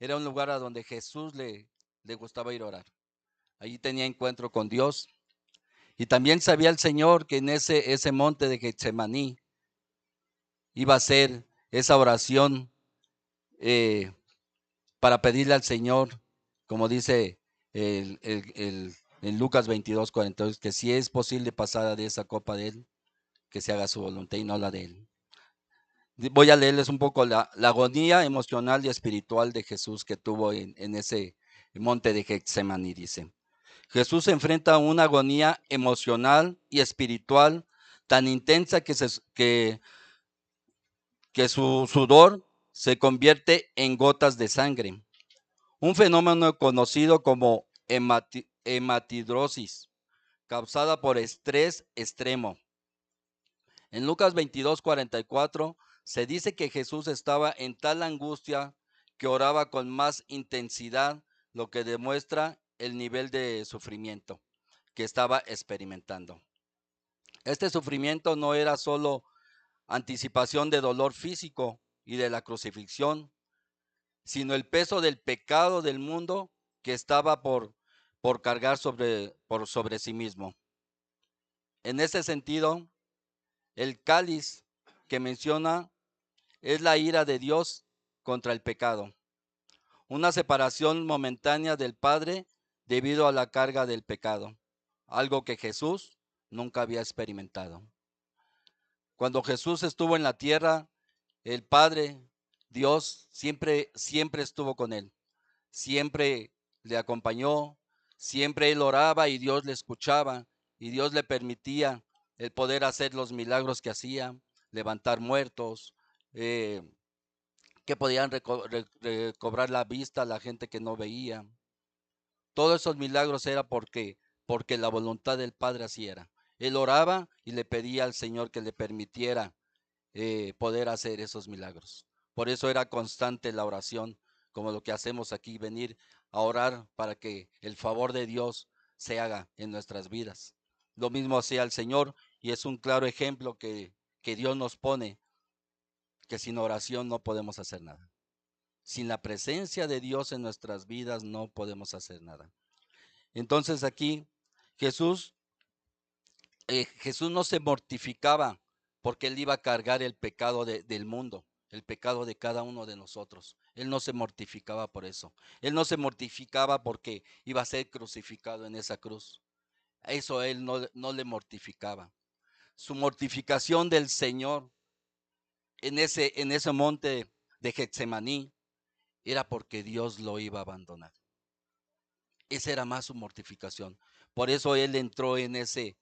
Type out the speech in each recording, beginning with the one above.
era un lugar a donde Jesús le gustaba ir a orar. Allí tenía encuentro con Dios. Y también sabía el Señor que en ese monte de Getsemaní iba a ser esa oración eh, para pedirle al Señor, como dice en Lucas 22:42, que si es posible pasar de esa copa de Él, que se haga su voluntad y no la de Él. Voy a leerles un poco la agonía emocional y espiritual de Jesús que tuvo en ese monte de Getsemaní, dice. Jesús se enfrenta a una agonía emocional y espiritual tan intensa que su sudor se convierte en gotas de sangre. Un fenómeno conocido como hematidrosis, causada por estrés extremo. En Lucas 22:44 se dice que Jesús estaba en tal angustia que oraba con más intensidad, lo que demuestra el nivel de sufrimiento que estaba experimentando. Este sufrimiento no era solo anticipación de dolor físico y de la crucifixión, sino el peso del pecado del mundo que estaba por cargar sobre sí mismo. En ese sentido, el cáliz que menciona es la ira de Dios contra el pecado, una separación momentánea del Padre debido a la carga del pecado, algo que Jesús nunca había experimentado. Cuando Jesús estuvo en la tierra, el Padre, Dios, siempre estuvo con él, siempre le acompañó, siempre él oraba y Dios le escuchaba y Dios le permitía el poder hacer los milagros que hacía, levantar muertos, eh, que podían recobrar la vista a la gente que no veía. Todos esos milagros era porque la voluntad del Padre así era. Él oraba y le pedía al Señor que le permitiera poder hacer esos milagros. Por eso era constante la oración, como lo que hacemos aquí, venir a orar para que el favor de Dios se haga en nuestras vidas. Lo mismo hacía el Señor y es un claro ejemplo que Dios nos pone, que sin oración no podemos hacer nada. Sin la presencia de Dios en nuestras vidas no podemos hacer nada. Entonces aquí Jesús, Jesús no se mortificaba porque él iba a cargar el pecado del mundo, el pecado de cada uno de nosotros. Él no se mortificaba por eso. Él no se mortificaba porque iba a ser crucificado en esa cruz. Eso a él no le mortificaba. Su mortificación del Señor en ese monte de Getsemaní era porque Dios lo iba a abandonar. Esa era más su mortificación. Por eso él entró en ese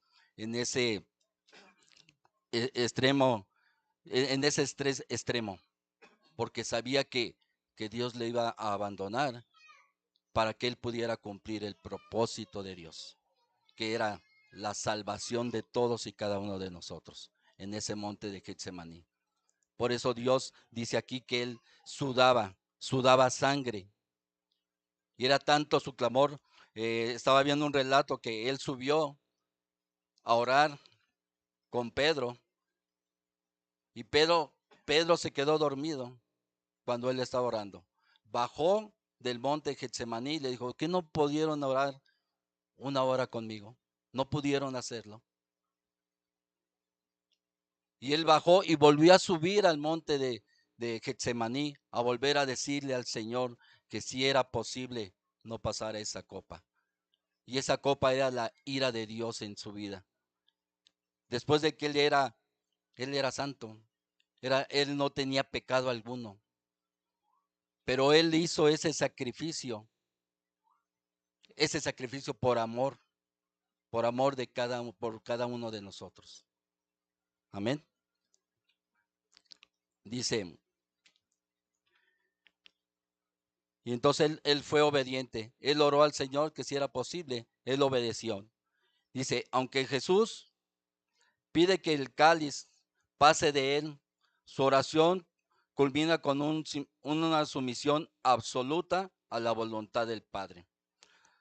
extremo, en ese estrés extremo, porque sabía que Dios le iba a abandonar para que él pudiera cumplir el propósito de Dios, que era la salvación de todos y cada uno de nosotros en ese monte de Getsemaní. Por eso Dios dice aquí que él sudaba sangre. Y era tanto su clamor. Estaba viendo un relato que él subió a orar con Pedro y Pedro se quedó dormido cuando él estaba orando. Bajó del monte Getsemaní y le dijo, ¿qué no pudieron orar una hora conmigo? No pudieron hacerlo. Y él bajó y volvió a subir al monte de Getsemaní, a volver a decirle al Señor que si era posible no pasar esa copa. Y esa copa era la ira de Dios en su vida. Después de que él era santo, él no tenía pecado alguno, pero él hizo ese sacrificio por amor por cada uno de nosotros. Amén. Dice, y entonces él fue obediente, él oró al Señor que si era posible, él obedeció. Dice, aunque Jesús pide que el cáliz pase de él, su oración culmina con una sumisión absoluta a la voluntad del Padre.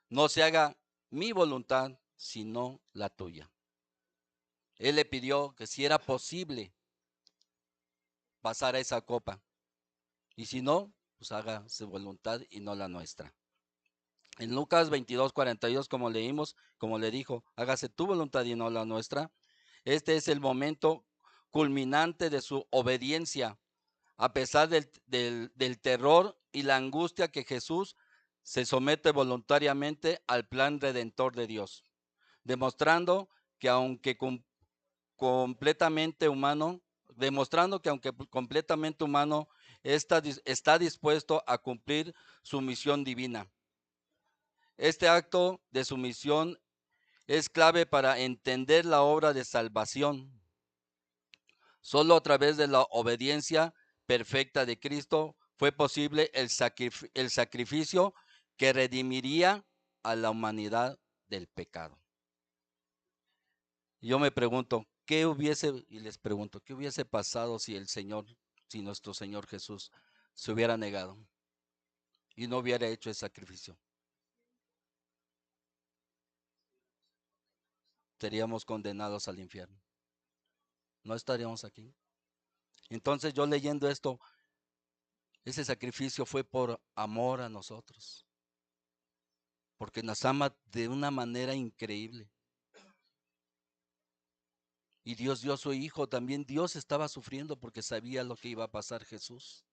No se haga mi voluntad, sino la tuya. Él le pidió que si era posible pasar a esa copa. Y si no, pues haga su voluntad y no la nuestra. En Lucas 22:42, como leímos, como le dijo, hágase tu voluntad y no la nuestra. Este es el momento culminante de su obediencia, a pesar del terror y la angustia que Jesús se somete voluntariamente al plan redentor de Dios, demostrando que aunque completamente humano, demostrando que aunque completamente humano, está dispuesto a cumplir su misión divina. Este acto de sumisión es clave para entender la obra de salvación. Solo a través de la obediencia perfecta de Cristo fue posible el sacrificio que redimiría a la humanidad del pecado. Yo me pregunto, les pregunto, ¿qué hubiese pasado si nuestro Señor Jesús se hubiera negado y no hubiera hecho el sacrificio? Estaríamos condenados al infierno. No estaríamos aquí. Entonces yo leyendo esto, ese sacrificio fue por amor a nosotros, porque nos ama de una manera increíble. Y Dios dio a su Hijo, también Dios estaba sufriendo porque sabía lo que iba a pasar Jesús.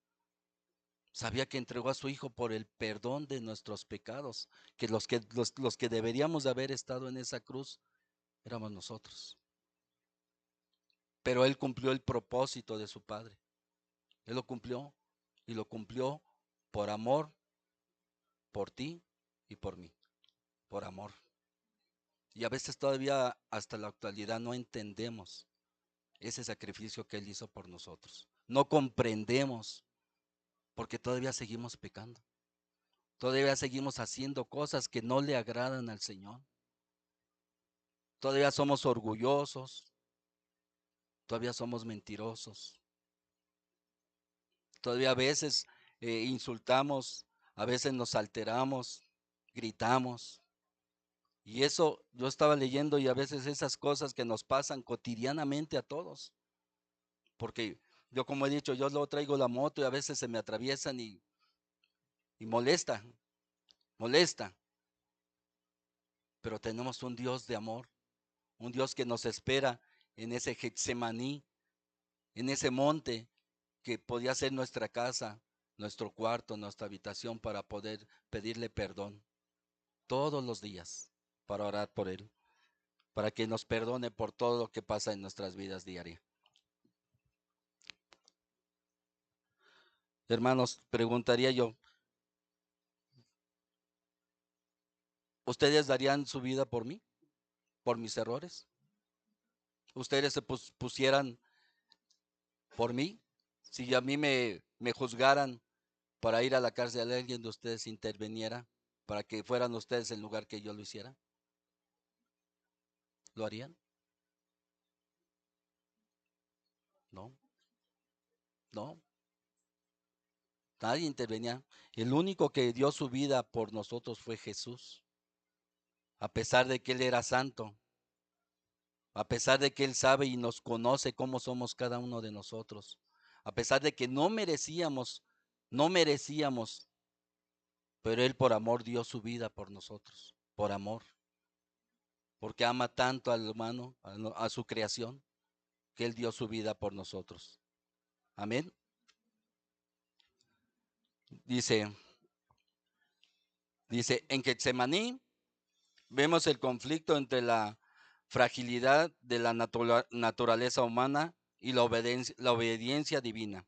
Sabía que entregó a su Hijo por el perdón de nuestros pecados, que los que deberíamos de haber estado en esa cruz éramos nosotros. Pero Él cumplió el propósito de su Padre. Él lo cumplió y lo cumplió por amor, por ti y por mí, por amor. Y a veces todavía hasta la actualidad no entendemos ese sacrificio que Él hizo por nosotros. No comprendemos porque todavía seguimos pecando. Todavía seguimos haciendo cosas que no le agradan al Señor. Todavía somos orgullosos. Todavía somos mentirosos. Todavía a veces insultamos, a veces nos alteramos, gritamos. Y eso yo estaba leyendo y a veces esas cosas que nos pasan cotidianamente a todos. Porque yo como he dicho, yo luego traigo la moto y a veces se me atraviesan y molesta, molesta. Pero tenemos un Dios de amor, un Dios que nos espera en ese Getsemaní, en ese monte que podía ser nuestra casa, nuestro cuarto, nuestra habitación para poder pedirle perdón todos los días, para orar por Él, para que nos perdone por todo lo que pasa en nuestras vidas diarias. Hermanos, preguntaría yo, ¿ustedes darían su vida por mí? ¿Por mis errores? ¿Ustedes se pusieran por mí? Si a mí me juzgaran para ir a la cárcel, alguien de ustedes interviniera para que fueran ustedes en lugar que yo lo hiciera, ¿lo harían? No, no, nadie intervenía. El único que dio su vida por nosotros fue Jesús, a pesar de que Él era santo, a pesar de que Él sabe y nos conoce cómo somos cada uno de nosotros, a pesar de que no merecíamos, pero Él por amor dio su vida por nosotros, por amor, porque ama tanto al humano, a su creación, que Él dio su vida por nosotros. Amén. Dice, en Getsemaní vemos el conflicto entre la fragilidad de la naturaleza humana y la obediencia divina.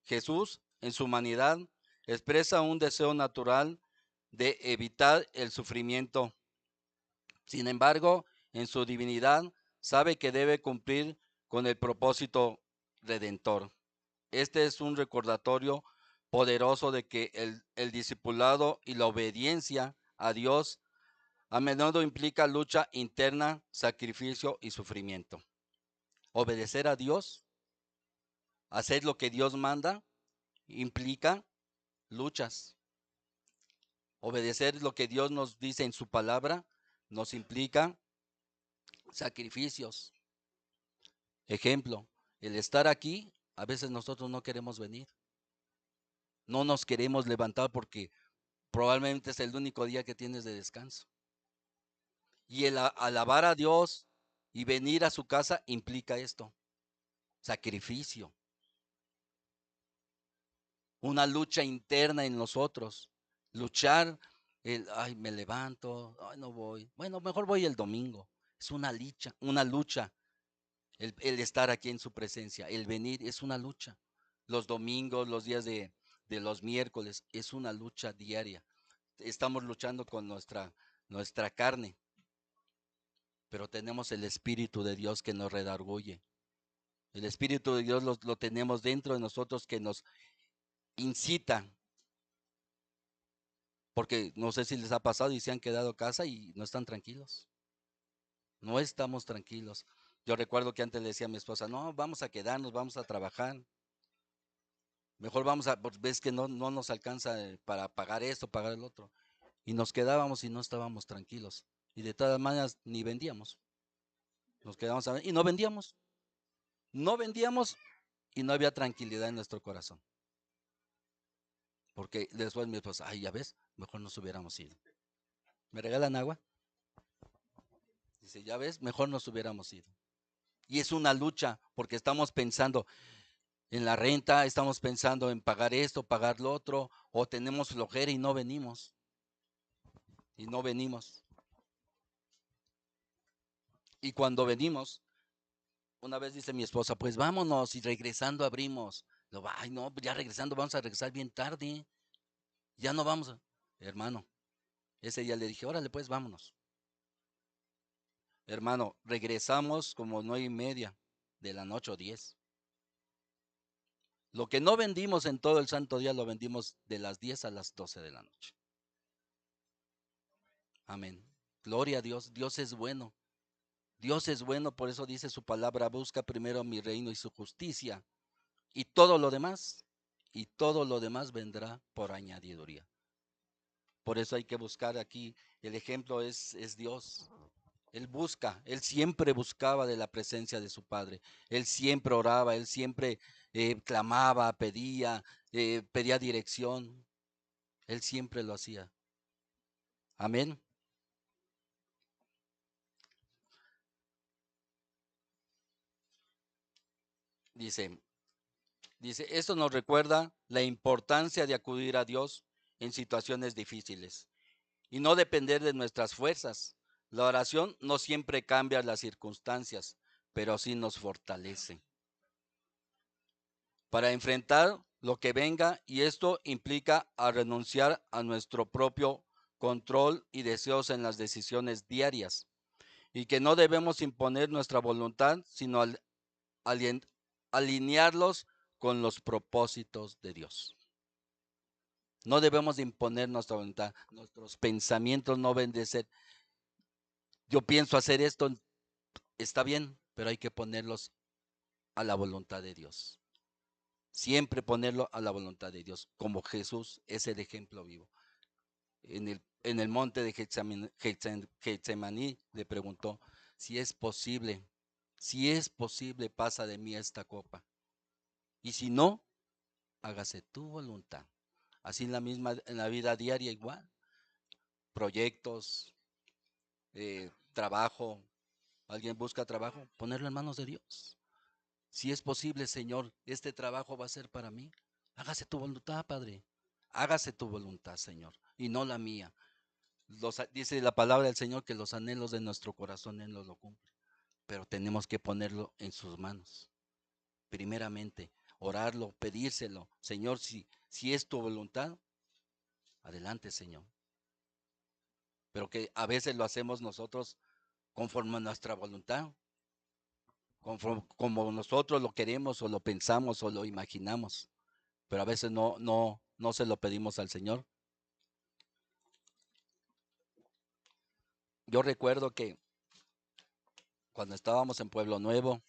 Jesús, en su humanidad, expresa un deseo natural de evitar el sufrimiento. Sin embargo, en su divinidad, sabe que debe cumplir con el propósito redentor. Este es un recordatorio poderoso de que el discipulado y la obediencia a Dios a menudo implica lucha interna, sacrificio y sufrimiento. Obedecer a Dios, hacer lo que Dios manda, implica luchas. Obedecer lo que Dios nos dice en su palabra nos implica sacrificios. Ejemplo, el estar aquí, a veces nosotros no queremos venir. No nos queremos levantar porque probablemente es el único día que tienes de descanso. Y el alabar a Dios y venir a su casa implica esto, sacrificio, una lucha interna en nosotros, luchar, ay, me levanto, ay, no voy, bueno, mejor voy el domingo. Es una lucha, el estar aquí en su presencia, el venir es una lucha. Los domingos, los días de los miércoles, es una lucha diaria. Estamos luchando con nuestra carne, pero tenemos el Espíritu de Dios que nos redarguye. El Espíritu de Dios lo tenemos dentro de nosotros que nos incita, porque no sé si les ha pasado y se han quedado a casa y no están tranquilos. No estamos tranquilos. Yo recuerdo que antes le decía a mi esposa, no, vamos a quedarnos, vamos a trabajar. Mejor vamos a, pues ves que no nos alcanza para pagar esto, pagar el otro. Y nos quedábamos y no estábamos tranquilos. Y de todas maneras ni vendíamos. Nos quedábamos y no vendíamos. No vendíamos y no había tranquilidad en nuestro corazón. Porque después mi esposa, ay, ya ves, mejor nos hubiéramos ido. ¿Me regalan agua? Dice, ya ves, mejor nos hubiéramos ido. Y es una lucha porque estamos pensando en la renta, estamos pensando en pagar esto, pagar lo otro, o tenemos flojera y no venimos. Y no venimos. Y cuando venimos, una vez dice mi esposa, pues vámonos y regresando abrimos. Ay, no, ya regresando vamos a regresar bien tarde. Ya no vamos. Hermano, ese día le dije, órale, pues vámonos. Hermano, regresamos como 9:30 de la noche o 10. Lo que no vendimos en todo el santo día lo vendimos de las 10 a las 12 de la noche. Amén. Gloria a Dios. Dios es bueno. Dios es bueno, por eso dice su palabra, busca primero mi reino y su justicia. Y todo lo demás vendrá por añadiduría. Por eso hay que buscar aquí, el ejemplo es Dios. Él busca, él siempre buscaba de la presencia de su Padre. Él siempre oraba, él siempre clamaba, pedía dirección. Él siempre lo hacía. Amén. Dice, esto nos recuerda la importancia de acudir a Dios en situaciones difíciles y no depender de nuestras fuerzas. La oración no siempre cambia las circunstancias, pero sí nos fortalece para enfrentar lo que venga, y esto implica a renunciar a nuestro propio control y deseos en las decisiones diarias, y que no debemos imponer nuestra voluntad, sino alinearlos con los propósitos de Dios. No debemos de imponer nuestra voluntad, nuestros pensamientos no deben de ser, yo pienso hacer esto, está bien, pero hay que ponerlos a la voluntad de Dios. Siempre ponerlo a la voluntad de Dios, como Jesús es el ejemplo vivo. En el monte de Getsemaní le preguntó, si es posible, pasa de mí esta copa. Y si no, hágase tu voluntad. Así en la vida diaria igual. Proyectos, trabajo. ¿Alguien busca trabajo? Ponerlo en manos de Dios. Si es posible, Señor, este trabajo va a ser para mí. Hágase tu voluntad, Padre. Hágase tu voluntad, Señor, y no la mía. Dice la palabra del Señor que los anhelos de nuestro corazón Él nos lo cumple. Pero tenemos que ponerlo en sus manos. Primeramente, orarlo, pedírselo. Señor, si es tu voluntad, adelante, Señor. Pero que a veces lo hacemos nosotros conforme a nuestra voluntad, como nosotros lo queremos o lo pensamos o lo imaginamos. Pero a veces no se lo pedimos al Señor. Yo recuerdo que cuando estábamos en Pueblo Nuevo,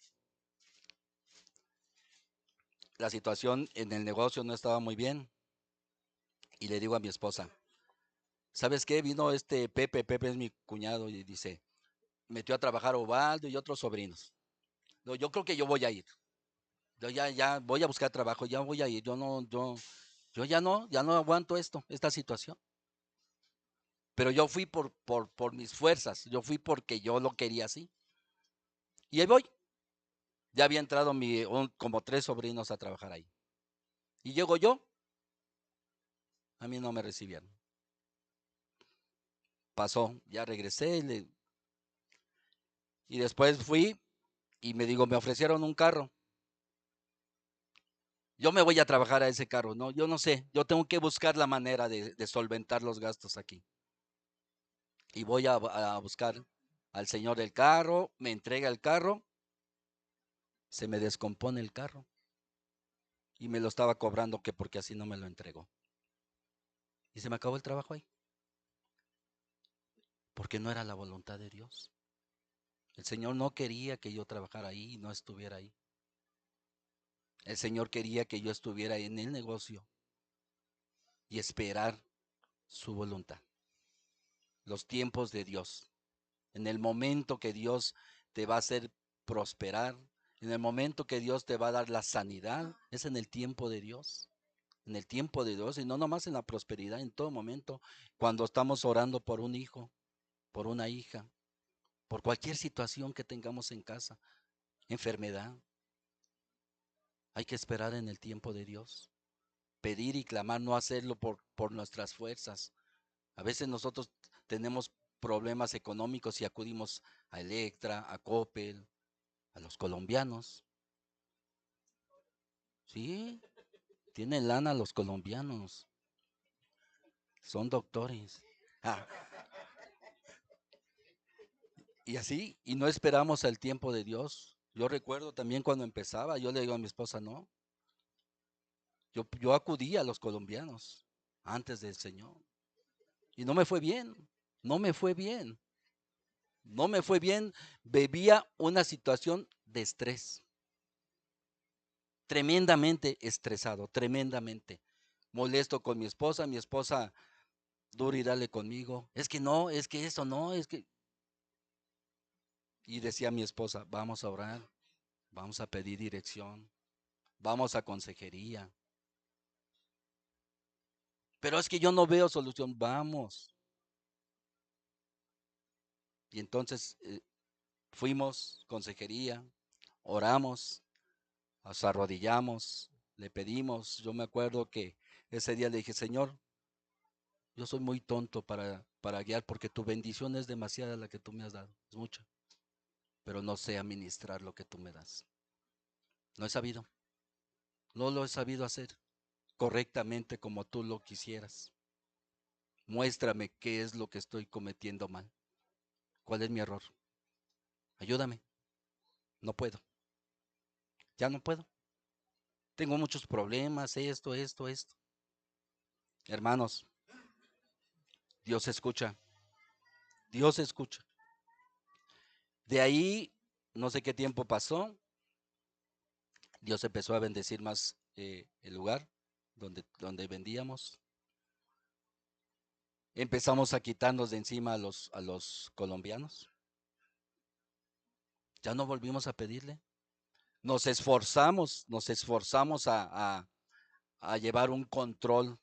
la situación en el negocio no estaba muy bien. Y le digo a mi esposa, ¿sabes qué? Vino este Pepe es mi cuñado y dice, metió a trabajar Ovaldo y otros sobrinos. Yo creo que yo voy a ir. Yo ya voy a buscar trabajo, ya voy a ir. Yo no, Yo ya no aguanto esta situación. Pero yo fui por mis fuerzas, yo fui porque yo lo quería así. Y ahí voy. Ya había entrado como 3 sobrinos a trabajar ahí. Y llego yo, a mí no me recibieron. Pasó, ya regresé y después fui y me ofrecieron un carro. Yo me voy a trabajar a ese carro, no, yo no sé, yo tengo que buscar la manera de solventar los gastos aquí. Y voy a buscar al señor del carro, me entrega el carro, se me descompone el carro y me lo estaba cobrando que porque así no me lo entregó. Y se me acabó el trabajo ahí, porque no era la voluntad de Dios. El Señor no quería que yo trabajara ahí y no estuviera ahí. El Señor quería que yo estuviera en el negocio y esperar su voluntad, los tiempos de Dios. En el momento que Dios te va a hacer prosperar, en el momento que Dios te va a dar la sanidad, es en el tiempo de Dios. En el tiempo de Dios y no nomás en la prosperidad, en todo momento, cuando estamos orando por un hijo, por una hija, por cualquier situación que tengamos en casa, enfermedad, hay que esperar en el tiempo de Dios. Pedir y clamar, no hacerlo por nuestras fuerzas. A veces nosotros tenemos problemas económicos y acudimos a Electra, a Coppel, a los colombianos. Sí, tienen lana los colombianos, son doctores. Ah, y así, y no esperamos el tiempo de Dios. Yo recuerdo también cuando empezaba, yo le digo a mi esposa, no, yo acudí a los colombianos antes del Señor. Y no me fue bien, no me fue bien, no me fue bien. Bebía una situación de estrés, tremendamente estresado, tremendamente molesto con mi esposa dura y dale conmigo. Es que no, es que eso no, es que... Y decía mi esposa, vamos a orar, vamos a pedir dirección, vamos a consejería. Pero es que yo no veo solución, vamos. Y entonces fuimos, consejería, oramos, nos arrodillamos, le pedimos. Yo me acuerdo que ese día le dije, Señor, yo soy muy tonto para guiar porque tu bendición es demasiada la que tú me has dado, es mucha, pero no sé administrar lo que tú me das. No he sabido, no lo he sabido hacer correctamente como tú lo quisieras. Muéstrame qué es lo que estoy cometiendo mal, cuál es mi error. Ayúdame, no puedo, ya no puedo. Tengo muchos problemas, esto. Hermanos, Dios escucha, Dios escucha. De ahí, no sé qué tiempo pasó, Dios empezó a bendecir más el lugar donde vendíamos. Empezamos a quitarnos de encima a los colombianos. Ya no volvimos a pedirle. Nos esforzamos a llevar un control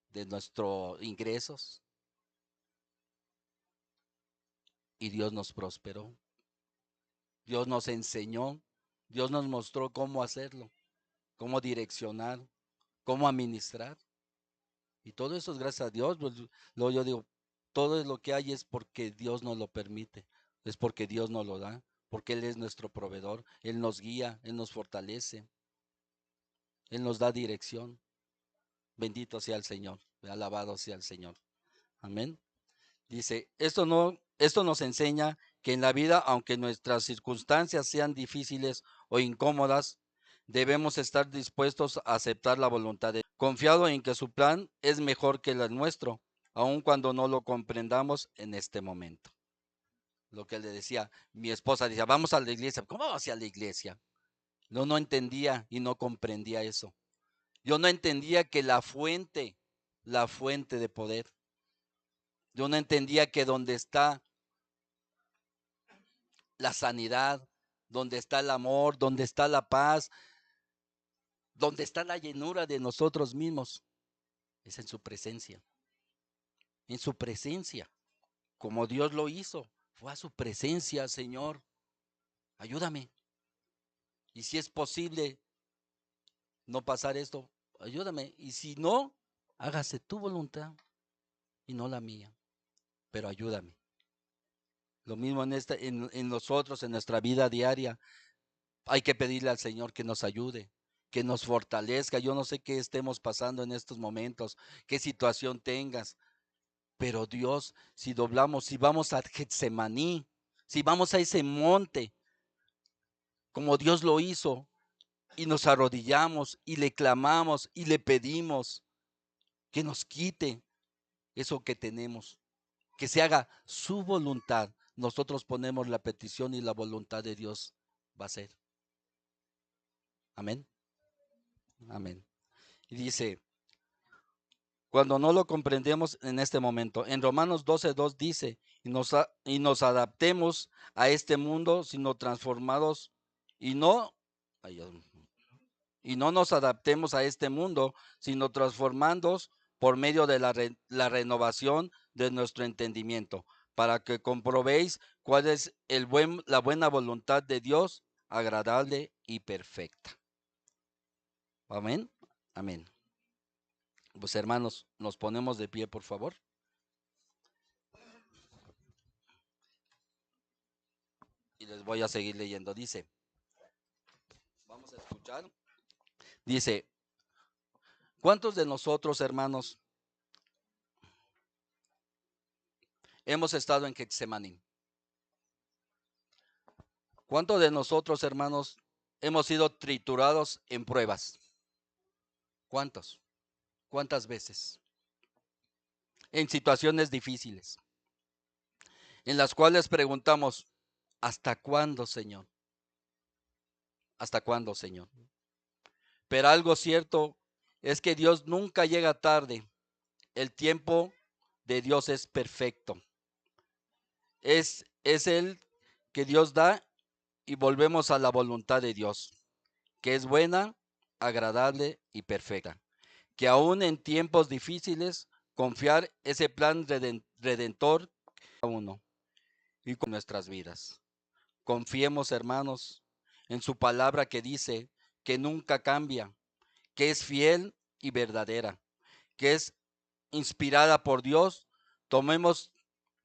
de nuestros ingresos y Dios nos prosperó. Dios nos enseñó, Dios nos mostró cómo hacerlo, cómo direccionar, cómo administrar. Y todo eso es gracias a Dios. Pues, luego yo digo, todo lo que hay es porque Dios nos lo permite, es porque Dios nos lo da, porque Él es nuestro proveedor, Él nos guía, Él nos fortalece, Él nos da dirección. Bendito sea el Señor, alabado sea el Señor. Amén. Dice, esto nos enseña que en la vida, aunque nuestras circunstancias sean difíciles o incómodas, debemos estar dispuestos a aceptar la voluntad de Dios, confiado en que su plan es mejor que el nuestro, aun cuando no lo comprendamos en este momento. Lo que le decía, mi esposa decía, vamos a la iglesia. ¿Cómo vamos a la iglesia? No entendía y no comprendía eso. Yo no entendía que la fuente de poder, yo no entendía que donde está la sanidad, donde está el amor, donde está la paz, donde está la llenura de nosotros mismos. Es en su presencia. En su presencia. Como Dios lo hizo. Fue a su presencia, Señor. Ayúdame. Y si es posible no pasar esto, ayúdame. Y si no, hágase tu voluntad y no la mía. Pero ayúdame. Lo mismo en nosotros, en nuestra vida diaria. Hay que pedirle al Señor que nos ayude, que nos fortalezca. Yo no sé qué estemos pasando en estos momentos, qué situación tengas, pero Dios, si doblamos, si vamos a Getsemaní, si vamos a ese monte, como Dios lo hizo, y nos arrodillamos y le clamamos y le pedimos que nos quite eso que tenemos, que se haga su voluntad. Nosotros ponemos la petición y la voluntad de Dios va a ser. Amén. Amén. Y dice, cuando no lo comprendemos en este momento, en Romanos 12:2 dice, y nos adaptemos a este mundo, sino transformados, y no, ay, y no nos adaptemos a este mundo, sino transformándonos por medio de la renovación de nuestro entendimiento, para que comprobéis cuál es la buena voluntad de Dios, agradable y perfecta. Amén. Amén. Pues hermanos, nos ponemos de pie, por favor. Y les voy a seguir leyendo. Dice, vamos a escuchar. Dice, ¿cuántos de nosotros, hermanos, hemos estado en Getsemaní? ¿Cuántos de nosotros, hermanos, hemos sido triturados en pruebas? ¿Cuántos? ¿Cuántas veces? En situaciones difíciles, en las cuales preguntamos, ¿hasta cuándo, Señor? ¿Hasta cuándo, Señor? Pero algo cierto es que Dios nunca llega tarde. El tiempo de Dios es perfecto. Es el que Dios da y volvemos a la voluntad de Dios, que es buena, agradable y perfecta. Que aún en tiempos difíciles, confiar ese plan redentor a uno y con nuestras vidas. Confiemos, hermanos, en su palabra que dice que nunca cambia, que es fiel y verdadera, que es inspirada por Dios. Tomemos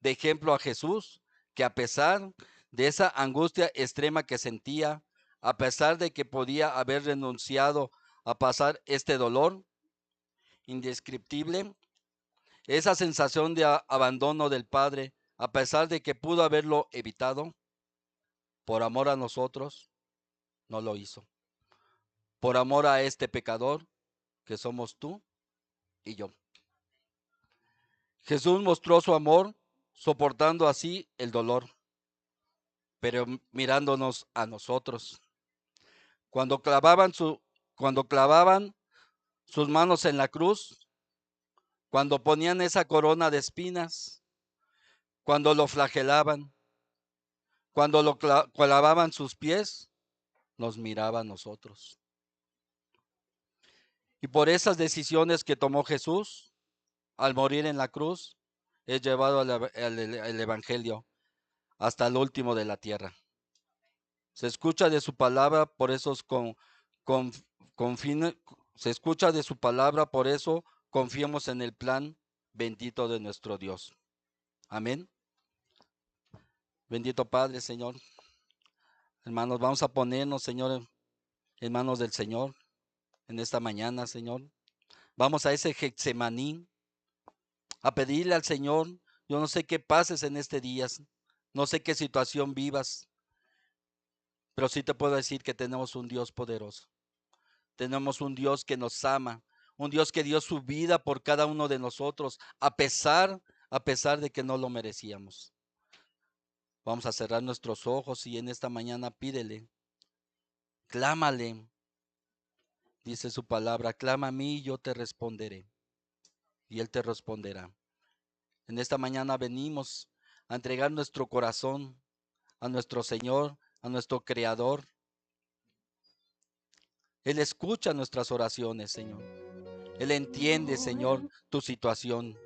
de ejemplo a Jesús, que a pesar de esa angustia extrema que sentía, a pesar de que podía haber renunciado a pasar este dolor indescriptible, esa sensación de abandono del Padre, a pesar de que pudo haberlo evitado, por amor a nosotros, no lo hizo. Por amor a este pecador, que somos tú y yo. Jesús mostró su amor soportando así el dolor, pero mirándonos a nosotros. Cuando clavaban, cuando clavaban sus manos en la cruz, cuando ponían esa corona de espinas, cuando lo flagelaban, cuando lo clavaban sus pies, nos miraba a nosotros. Y por esas decisiones que tomó Jesús al morir en la cruz, es llevado al Evangelio hasta el último de la tierra. Se escucha de su palabra, por eso se escucha de su palabra, por eso confiemos en el plan bendito de nuestro Dios. Amén. Bendito Padre, Señor. Hermanos, vamos a ponernos, Señor, en manos del Señor en esta mañana, Señor. Vamos a ese Getsemaní a pedirle al Señor. Yo no sé qué pases en este día, no sé qué situación vivas, pero sí te puedo decir que tenemos un Dios poderoso. Tenemos un Dios que nos ama, un Dios que dio su vida por cada uno de nosotros, a pesar de que no lo merecíamos. Vamos a cerrar nuestros ojos y en esta mañana pídele, clámale. Dice su palabra, clama a mí y yo te responderé. Y Él te responderá. En esta mañana venimos a entregar nuestro corazón a nuestro Señor, a nuestro Creador. Él escucha nuestras oraciones, Señor. Él entiende, Señor, tu situación.